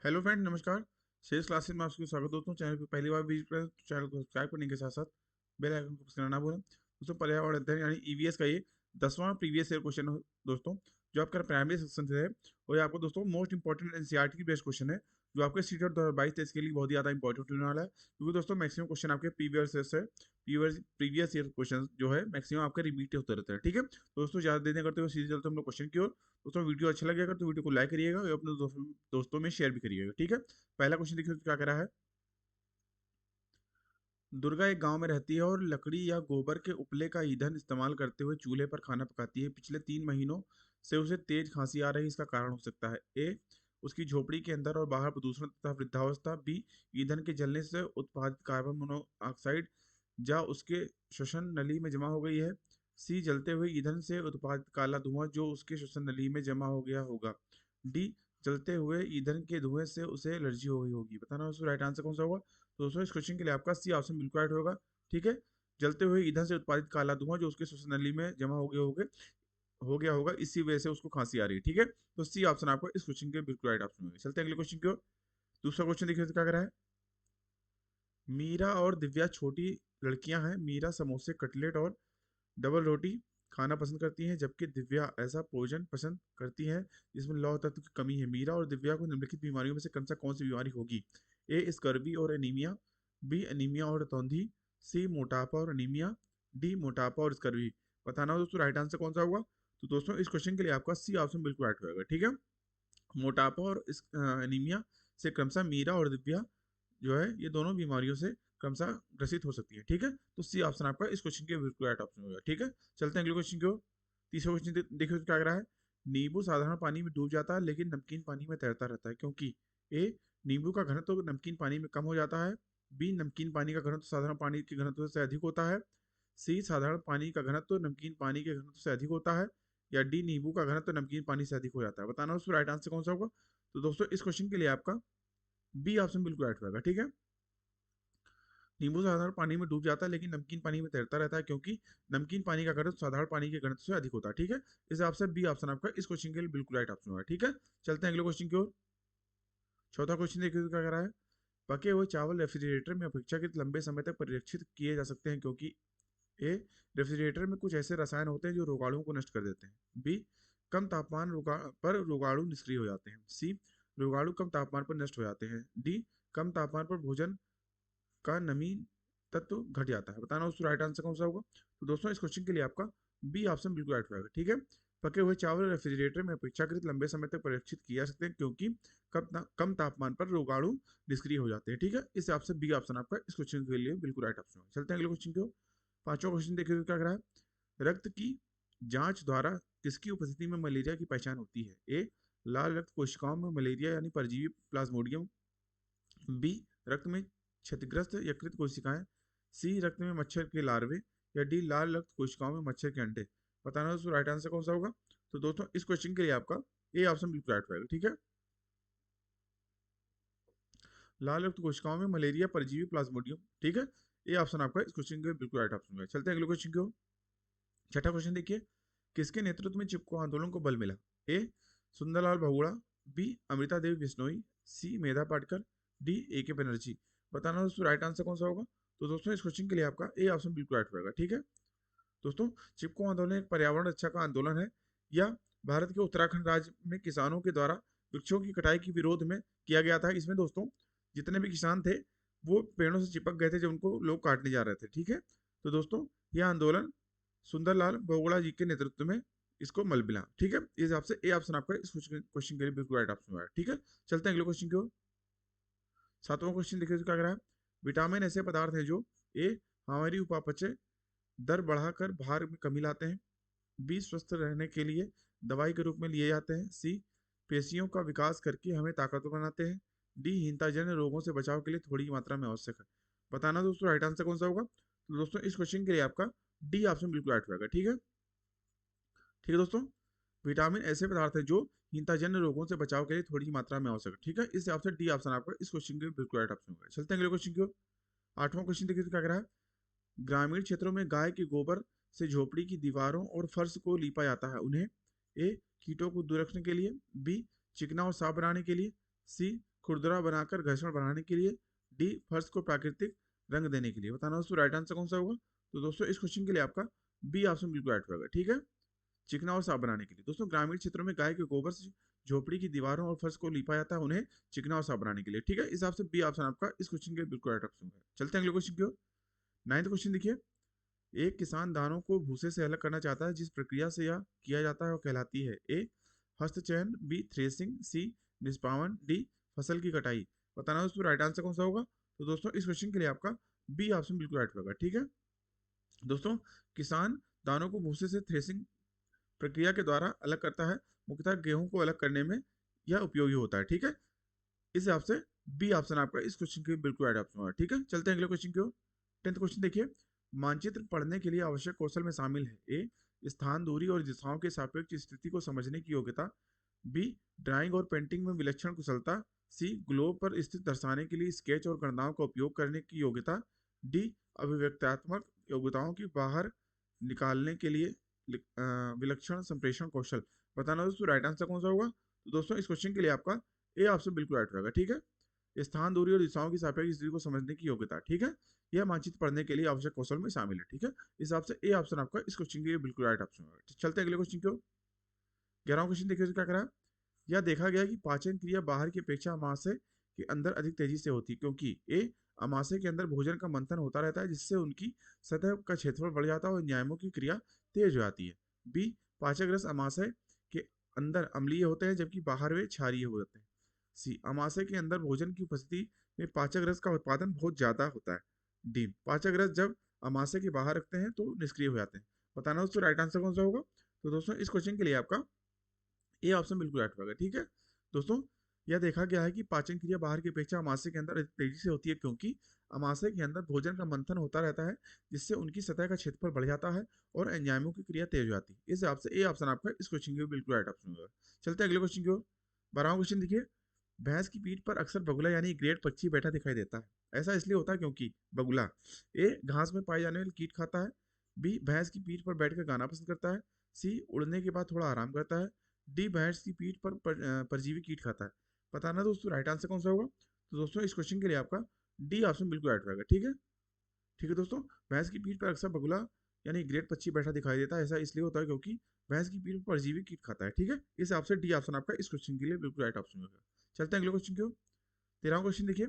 Hello friend, नमस्कार। शेष classes में आपको स्वागत। दोस्तों, चैनल पर पहली बार विजिट करें तो चैनल को सब्सक्राइब करने के साथ साथ बेल आइकन को प्रेस करना ना भूलें। दोस्तों, पर्यावरण अध्ययन यानी ईवीएस का ये 10वां प्रीवियस ईयर क्वेश्चन है दोस्तों, जो आपका प्राइमरी सेक्शन से है। और ये आपको दोस्तों मोस्ट इंपॉर्टेंट एनसीईआरटी की बेस्ट क्वेश्चन है, जो आपके सीटेट 2022-23 के लिए बहुत ही ज़्यादा इंपॉर्टेंट होने वाला है, क्योंकि दोस्तों मैक्सिमम क्वेश्चन आपके प्रीवियस ईयर क्वेश्चन जो है मैक्सिमम आपके रिपीट होते रहते हैं। ठीक है, तो दोस्तों ज़्यादा देर नहीं करते हुए सीधे चलते हम लोग क्वेश्चन की ओर। दोस्तों, वीडियो अच्छा लगेगा तो वीडियो को लाइक करिएगा और अपने दोस्तों में शेयर भी करिएगा। ठीक है, पहला क्वेश्चन देखिए क्या कह रहा है। दुर्गा एक गांव में रहती है और लकड़ी या गोबर के उपले का ईंधन इस्तेमाल करते हुए चूल्हे पर खाना पकाती है। पिछले 3 महीनों से उसे तेज खांसी आ रही है। इसका कारण हो सकता है ए, उसकी झोपड़ी के अंदर और बाहर प्रदूषण तथा वृद्धावस्था। बी, ईंधन के जलने से उत्पादित कार्बन मोनोऑक्साइड या उसके श्वसन नली में जमा हो गई है। सी, जलते हुए ईंधन से उत्पादित काला धुआं जो उसके श्वसन नली में जमा हो गया होगा। डी, जलते हुए ईंधन के धुएं से उसे एलर्जी हो गई होगी। बताना उसका राइट आंसर कौन सा होगा। तो दोस्तों, इस क्वेश्चन के लिए आपका सी ऑप्शन बिल्कुल राइट होगा। ठीक है, जलते हुए ईंधन से उत्पादित काला धुआं जो उसके श्वसन नली में जमा हो गया होगा, इसी वजह से उसको खांसी आ रही है। ठीक है, तो सी ऑप्शन आपका इस क्वेश्चन के बिल्कुल राइट ऑप्शन होगा। चलते हैं अगले क्वेश्चन की ओर। दूसरा क्वेश्चन देखिए क्या कर रहा है। मीरा और दिव्या छोटी लड़कियां हैं। मीरा समोसे, कटलेट और डबल रोटी खाना पसंद करती हैं, जबकि दिव्या ऐसा भोजन पसंद करती हैं जिसमें लौह तत्व की कमी है। मीरा और दिव्या को निम्नलिखित बीमारियों में से कौन सी बीमारी होगी। ए, स्कर्वी और एनीमिया। बी, एनीमिया और तौंधी। सी, मोटापा और एनीमिया। डी, मोटापा और स्कर्वी। बताना हो दोस्तों राइट आंसर कौन सा होगा। तो दोस्तों, इस क्वेश्चन के लिए आपका सी ऑप्शन बिल्कुल राइट होगा। ठीक है, मोटापा और एनीमिया से क्रमशः मीरा और दिव्या जो है ये दोनों बीमारियों से क्रमशः ग्रसित हो सकती है। ठीक है, तो सी ऑप्शन आपका इस क्वेश्चन के बिल्कुल राइट ऑप्शन होगा। ठीक है, चलते हैं अगले क्वेश्चन की ओर। तीसरा क्वेश्चन देखिए क्या कह रहा है। नींबू साधारण पानी में डूब जाता है लेकिन नमकीन पानी में तैरता रहता है, क्योंकि ए, नींबू का घनत्व नमकीन पानी में कम हो जाता है। बी, नमकीन पानी का घनत्व साधारण पानी के घनत्व से अधिक होता है। सी, साधारण पानी का घनत्व नमकीन पानी के घनत्व से अधिक होता है। या डी, नींबू का घनत्व नमकीन पानी से अधिक हो जाता है। बताना उसका राइट आंसर कौन सा होगा। तो दोस्तों, इस क्वेश्चन के लिए आपका बी ऑप्शन बिल्कुल राइट होगा। ठीक है, नींबू साधारण पानी में डूब जाता है लेकिन नमकीन पानी में तैरता रहता है, क्योंकि नमकीन पानी का घनत्व साधारण पानी के घनत्व से अधिक होता है। ठीक है, इस हिसाब से बी ऑप्शन आपका इस क्वेश्चन के लिए बिल्कुल राइट ऑप्शन होगा। ठीक है, चलते हैं अगले क्वेश्चन की ओर। चौथा क्वेश्चन देखिए क्या कर रहा है। पके हुए चावल रेफ्रिजरेटर में अपेक्षाकृत लंबे समय तक परिरक्षित किए जा सकते हैं, क्योंकि ए, रेफ्रिजरेटर में कुछ ऐसे रसायन होते हैं जो रोगाणुओं को नष्ट कर देते हैं। बी, कम तापमान पर रोगाणु निष्क्रिय हो जाते हैं। सी, रोगाणु कम तापमान पर नष्ट हो जाते हैं। डी, कम तापमान पर भोजन का नमी तत्व घट जाता है। बताना उसका राइट आंसर कौन सा होगा। तो दोस्तों, इस क्वेश्चन के लिए आपका बी ऑप्शन बिल्कुल राइट होगा। ठीक है, पके हुए चावल रेफ्रिजरेटर में अपेक्षाकृत लंबे समय तक परिरक्षित किए जा सकते हैं, क्योंकि कम तापमान पर रोगाणु निष्क्रिय हो जाते हैं। ठीक है, इस हिसाब से बी ऑप्शन आपका इस क्वेश्चन के लिए बिल्कुल राइट ऑप्शन होगा। चलते हैं अगले क्वेश्चन की ओर। पांचवा क्वेश्चन देखिए क्या कर रहा है। रक्त की जांच द्वारा किसकी उपस्थिति में मलेरिया की पहचान होती है। ए, लाल रक्त कोशिकाओं में मलेरिया यानी परजीवी प्लाज्मोडियम। बी, रक्त में क्षतिग्रस्त यकृत कोशिकाएं। सी, रक्त में मच्छर के लार्वे। या डी, लाल रक्त कोशिकाओं में मच्छर के अंडे। बताना दोस्तों राइट आंसर कौन सा होगा। तो दोस्तों, इस क्वेश्चन के लिए आपका ए ऑप्शन बिल्कुल राइट होगा। ठीक है, लाल रक्त कोशिकाओं में मलेरिया परजीवी प्लाज्मोडियम। ठीक है, ए ऑप्शन आपका इस क्वेश्चन के बिल्कुल राइट ऑप्शन होगा। चलते हैं अगले क्वेश्चन की ओर। छठा क्वेश्चन देखिए। किसके नेतृत्व में चिपको आंदोलन को बल मिला। ए, सुंदरलाल बहुगुणा। बी, अमृता देवी बिश्नोई। सी, मेधा पाटकर। डी, ए के बनर्जी। बताना दोस्तों राइट आंसर कौन सा होगा। तो दोस्तों, इस क्वेश्चन के लिए आपका ए ऑप्शन बिल्कुल राइट होगा। ठीक है, दोस्तों, चिपको आंदोलन एक पर्यावरण रक्षा का आंदोलन है। यह भारत के उत्तराखंड राज्य में किसानों के द्वारा वृक्षों की कटाई के विरोध में किया गया था। इसमें दोस्तों जितने भी किसान थे वो पेड़ों से चिपक गए थे जब उनको लोग काटने जा रहे थे। ठीक है, तो दोस्तों यह आंदोलन सुंदरलाल बहुगुणा जी के नेतृत्व में इसको मल मिला। ठीक है, इस हिसाब से ए ऑप्शन आपका इस क्वेश्चन के लिए बिल्कुल राइट ऑप्शन है। ठीक है, चलते हैं अगले क्वेश्चन की ओर। सातवां क्वेश्चन देखिए क्या कह रहा है। विटामिन ऐसे पदार्थ हैं जो ए, हमारी उपापचय दर बढ़ाकर भार में कमी लाते हैं। बी, स्वस्थ रहने के लिए दवाई के रूप में लिए जाते हैं। सी, पेशियों का विकास करके हमें ताकतवर बनाते हैं। डी, हीनताजन्य रोगों से बचाव के लिए थोड़ी मात्रा में आवश्यक है। बताना दोस्तों राइट आंसर कौन सा होगा। तो दोस्तों, इस क्वेश्चन के लिए आपका डी ऑप्शन बिल्कुल राइट होगा। ठीक है, ठीक है दोस्तों, विटामिन ऐसे पदार्थ है जो हीनताजन्य रोगों से बचाव के लिए थोड़ी मात्रा में आवश्यक है। ठीक है, इस हिसाब से डी ऑप्शन आपका इस क्वेश्चन के बिल्कुल राइट ऑप्शन होगा। चलते हैं अगले क्वेश्चन की ओर। आठवां क्वेश्चन देखिए क्या कह रहा है। ग्रामीण क्षेत्रों में गाय के गोबर से झोपड़ी की दीवारों और फर्श को लीपा जाता है। उन्हें ए, कीटों को दूर रखने के लिए। बी, चिकना और साफ बनाने के लिए। सी, खुरदरा बनाकर घर्षण बढ़ाने के लिए, डी फर्श को प्राकृतिक रंग देने के लिए। बताना दोस्तों राइट आंसर कौन सा होगा। तो दोस्तों इस क्वेश्चन के लिए आपका बी ऑप्शन बिल्कुल राइट होगा। ठीक है, चिकना और साफ बनाने के लिए। दोस्तों ग्रामीण क्षेत्रों में गाय के गोबर से झोपड़ी की दीवारों और फर्श को लिपा जाता है उन्हें चिकना और साफ बनाने के लिए। ठीक है, इस हिसाब से बी ऑप्शन आपका इस क्वेश्चन के बिल्कुल राइट ऑप्शन है। चलते हैं अगले क्वेश्चन की ओर। 9th क्वेश्चन देखिए, एक किसान दानों को भूसे से अलग करना चाहता है, जिस प्रक्रिया से यह किया जाता है वो कहलाती है। ए हस्तचयन, बी थ्रेसिंग, सी निष्पावन, डी फसल की कटाई। बताना दोस्तों राइट आंसर कौन सा होगा। तो दोस्तों इस क्वेश्चन के लिए आपका बी ऑप्शन बिल्कुल राइट होगा। ठीक है दोस्तों, किसान दानों को भूसे से थ्रेसिंग प्रक्रिया के द्वारा अलग करता है, मुख्यतः गेहूं को अलग करने में यह उपयोगी होता है। ठीक है, इस हिसाब से बी ऑप्शन आपका इस क्वेश्चन के बिल्कुल राइट ऑप्शन होगा। ठीक है, चलते हैं अगले क्वेश्चन की ओर। 10th क्वेश्चन देखिए, मानचित्र पढ़ने के लिए आवश्यक कौशल में शामिल है। ए स्थान, दूरी और दिशाओं के सापेक्ष स्थिति को समझने की योग्यता, बी ड्राइंग और पेंटिंग में विलक्षण कुशलता, सी ग्लोब पर स्थित दर्शाने के लिए स्केच और गणनाओं का उपयोग करने की योग्यता, डी अभिव्यक्तात्मक योग्यताओं की बाहर निकालने के लिए विलक्षण संप्रेषण कौशल। बताना दोस्तों राइट आंसर कौन सा होगा। तो दोस्तों इस क्वेश्चन के लिए आपका ए ऑप्शन बिल्कुल राइट होगा। ठीक है, स्थान, दूरी और दिशाओं की सापेक्ष स्थिति को समझने की योग्यता। ठीक है, यह मानचित्र पढ़ने के लिए आवश्यक कौशल में शामिल है। ठीक है, इस हिसाब से ए ऑप्शन आपका इस क्वेश्चन के लिए बिल्कुल राइट ऑप्शन होगा। चलते हैं अगले क्वेश्चन की ओर। 11वां क्वेश्चन देखिए क्या करा। यह देखा गया कि पाचन क्रिया बाहर की अपेक्षा अमाशय के अंदर अधिक तेजी से होती है, क्योंकि ए अमाशय के अंदर भोजन का मंथन होता रहता है, जिससे उनकी सतह का क्षेत्रफल बढ़ जाता है और एंजाइमों की क्रिया तेज हो जाती है। बी पाचक रस अमाशय के अंदर अम्लीय होते हैं, जबकि बाहर वे क्षारीय हो जाते हैं। सी अमाशय के अंदर भोजन की उपस्थिति में पाचक रस का उत्पादन बहुत ज्यादा होता है। डी पाचक रस जब अमाशय के बाहर रखते हैं तो निष्क्रिय हो जाते हैं। बताना दोस्तों राइट आंसर कौन सा होगा। तो दोस्तों इस क्वेश्चन के लिए आपका ए ऑप्शन बिल्कुल राइट होगा। ठीक है दोस्तों, यह देखा गया है कि पाचन क्रिया बाहर की अपेक्षा अमाशय के अंदर तेजी से होती है, क्योंकि अमाशय के अंदर भोजन का मंथन होता रहता है, जिससे उनकी सतह का क्षेत्रफल बढ़ जाता है और एंजाइमों की क्रिया तेज हो जाती है। इस हिसाब से ए ऑप्शन आपका इस क्वेश्चन के बिल्कुल राइट ऑप्शन होगा। चलते हैं अगले क्वेश्चन की ओर। 12वां क्वेश्चन देखिए, भैंस की पीठ पर अक्सर बगुला यानी ग्रेट पक्षी बैठा दिखाई देता है। ऐसा इसलिए होता है क्योंकि बगुला ए घास में पाए जाने वाले कीट खाता है, बी भैंस की पीठ पर बैठकर गाना पसंद करता है, सी उड़ने के बाद थोड़ा आराम करता है, डी भैंस की पीठ पर परजीवी कीट खाता है। बताना दोस्तों राइट आंसर कौन सा होगा। तो दोस्तों इस क्वेश्चन के लिए आपका डी ऑप्शन बिल्कुल राइट होगा। ठीक है दोस्तों, भैंस की पीठ पर अक्सर बगुला यानी ग्रेट पक्षी बैठा दिखाई देता है। ऐसा इसलिए होता है क्योंकि भैंस की पीठ पर परजीवी कीट खाता है। ठीक है, इस हिसाब से डी ऑप्शन आपका इस क्वेश्चन के लिए बिल्कुल राइट ऑप्शन होगा। चलते हैं अगले क्वेश्चन की ओर। 13वां क्वेश्चन देखिए,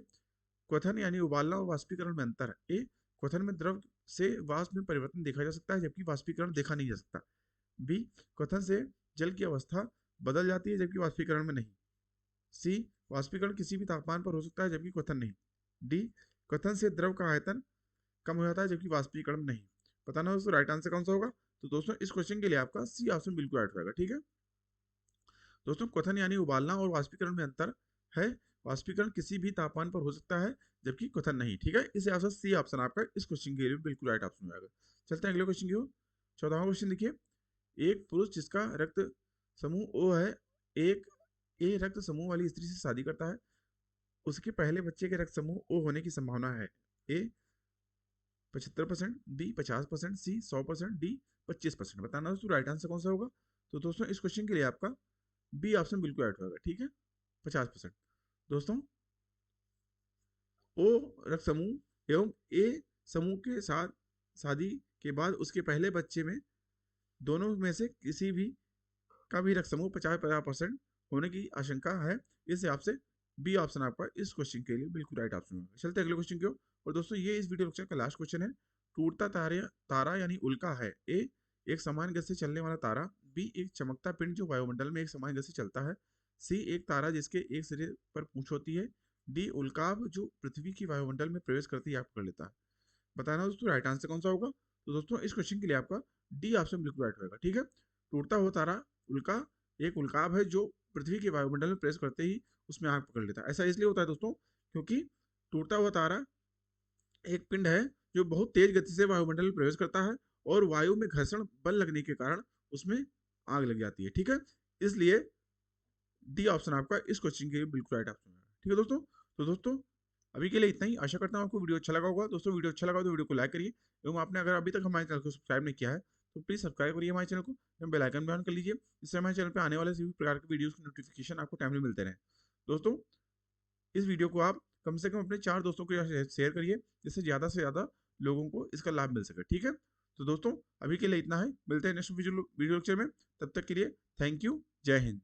क्वथन यानी उबालना और वाष्पीकरण में अंतर है। ए क्वथन में द्रव से वाष्प में परिवर्तन देखा जा सकता है, जबकि वाष्पीकरण देखा नहीं जा सकता। बी क्वथन से जल की अवस्था बदल जाती है, जबकि वाष्पीकरण में नहीं। सी वाष्पीकरण किसी भी तापमान पर हो सकता है, जबकि क्वथन नहीं। डी क्वथन से द्रव का आयतन कम हो जाता है, जबकि वाष्पीकरण नहीं। बताना दोस्तों राइट आंसर कौन सा होगा। तो दोस्तों इस क्वेश्चन के लिए आपका सी ऑप्शन बिल्कुल राइट होगा। ठीक है दोस्तों, क्वथन यानी उबालना और वाष्पीकरण में अंतर है। वाष्पीकरण किसी भी तापमान पर हो सकता है, जबकि क्वथन नहीं। ठीक है, इस हिसाब से सी ऑप्शन आपका इस क्वेश्चन के लिए बिल्कुल राइट ऑप्शन होगा। चलते हैं अगले क्वेश्चन की ओर। 14वां क्वेश्चन देखिए, एक पुरुष जिसका रक्त समूह ओ है, एक ए रक्त समूह वाली स्त्री से शादी करता है, उसके पहले बच्चे के रक्त समूह ओ होने की संभावना है। ए 75%, बी 50%, सी 100%, डी 25%। बताना दोस्तों राइट आंसर कौन सा होगा। तो दोस्तों इस क्वेश्चन के लिए आपका बी ऑप्शन बिल्कुल राइट होगा। ठीक है, 50%। दोस्तों ओ रक्त समूह एवं ए समूह के साथ शादी के बाद उसके पहले बच्चे में दोनों में से किसी भी का भी रक्त समूह 50-50% होने की आशंका है। इस हिसाब से बी ऑप्शन आपका इस क्वेश्चन के लिए बिल्कुल राइट ऑप्शन होगा। चलते हैं अगले क्वेश्चन की ओर। और दोस्तों ये इस वीडियो लेक्चर का लास्ट क्वेश्चन है। टूटता तारा यानी उल्का है। ए एक समान गति से चलने वाला तारा, बी एक चमकता पिंड जो वायुमंडल में एक समान गति से चलता है, सी एक तारा जिसके एक सिरे पर पूंछ होती है, डी उल्काभ जो पृथ्वी की वायुमंडल में प्रवेश करते ही आग पकड़ लेता है। बताना दोस्तों राइट आंसर कौन सा होगा। तो दोस्तों इस क्वेश्चन के लिए आपका डी ऑप्शन बिल्कुल राइट होगा। ठीक है, टूटता हुआ तारा उल्का एक उल्काब है जो पृथ्वी के वायुमंडल में प्रवेश करते ही उसमें आग पकड़ लेता है। ऐसा इसलिए होता है दोस्तों क्योंकि टूटता हुआ तारा एक पिंड है जो बहुत तेज गति से वायुमंडल में प्रवेश करता है और वायु में घर्षण बल लगने के कारण उसमें आग लग जाती है। ठीक है, इसलिए डी ऑप्शन आपका इस क्वेश्चन के लिए बिल्कुल राइट ऑप्शन है। ठीक है दोस्तों, तो दोस्तों अभी के लिए इतना ही। आशा करता हूँ आपको वीडियो अच्छा लगा होगा। दोस्तों वीडियो अच्छा लगा तो वीडियो को लाइक करिए, एवं आपने अगर अभी तक हमारे चैनल को सब्सक्राइब नहीं किया है तो प्लीज़ सब्सक्राइब करिए हमारे चैनल को, एवं बेल आइकन भी ऑन कर लीजिए, जिससे हमारे चैनल पर आने वाले सभी प्रकार के वीडियोज़ की नोटिफिकेशन आपको टाइमली मिलते रहे। दोस्तों इस वीडियो को आप कम से कम अपने 4 दोस्तों के साथ शेयर करिए, जिससे ज़्यादा से ज़्यादा लोगों को इसका लाभ मिल सके। ठीक है? तो दोस्तों, अभी के लिए इतना है। मिलते हैं नेक्स्ट वीडियो वीडियो लेक्चर में। तब तक के लिए थैंक यू। जय हिंद।